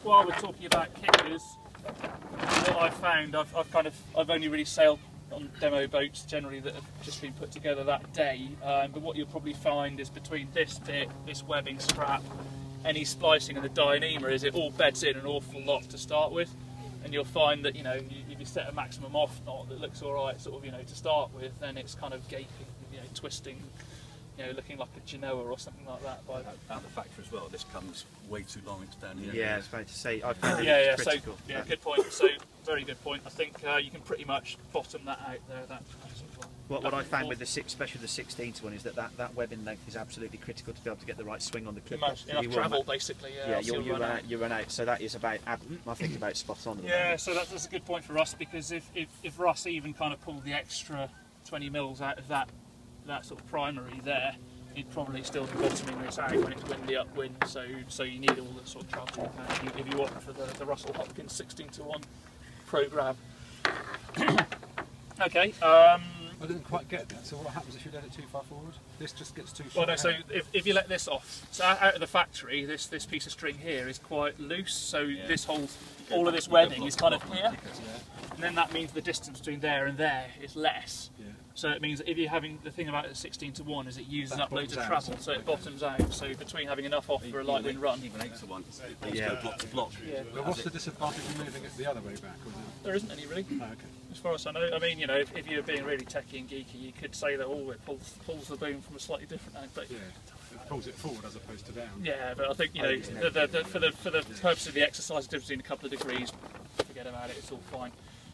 While we're talking about kickers, what I've found, I've only really sailed on demo boats generally that have just been put together that day. But what you'll probably find is between this bit, this webbing strap, any splicing and the dyneema is it all beds in an awful lot to start with. And you'll find that, you know, if you set a maximum off knot that looks all right, sort of, you know, to start with, then it's kind of gaping, you know, twisting, you know, looking like a Genoa or something like that. Out the factory as well, this comes way too long, it's down here. Yeah, I was about to say, I found it critical. So, yeah, good point. So, very good point. I think you can pretty much bottom that out there. What I found with especially the 16th one is that webbing length is absolutely critical to be able to get the right swing on the clip. Enough travel, basically. Yeah, you run out. So that is about, I think, about spot on. Yeah, so that's a good point for us, because if Russ even kind of pulled the extra 20 mils out of that sort of primary there, he'd probably still be bottoming this out when it's windy upwind. So you need all the sort of travel if you opt for the Russell Hopkins 16:1 Pro Grab. Okay. I didn't quite get that. So what happens if you let it too far forward? This just gets too Well, far. no. So if you let this off, so out of the factory, this piece of string here is quite loose. So this holds all of this webbing is kind of here, and then that means the distance between there and there is less. Yeah. So it means that if you're having the thing about it 16:1 is it uses up loads of travel, so it bottoms out. So between having enough off for a light wind run, even 8:1, they go block to block. Yeah. But what's the disadvantage of moving it the other way back? There isn't any really. Oh, okay. As far as I know, I mean, you know, if you're being really techie and geeky, you could say that it pulls the boom from a slightly different angle. But yeah, it pulls it forward as opposed to down. Yeah, but I think, you know, for the purpose of the exercise, the difference between a couple of degrees, forget about it. It's all fine.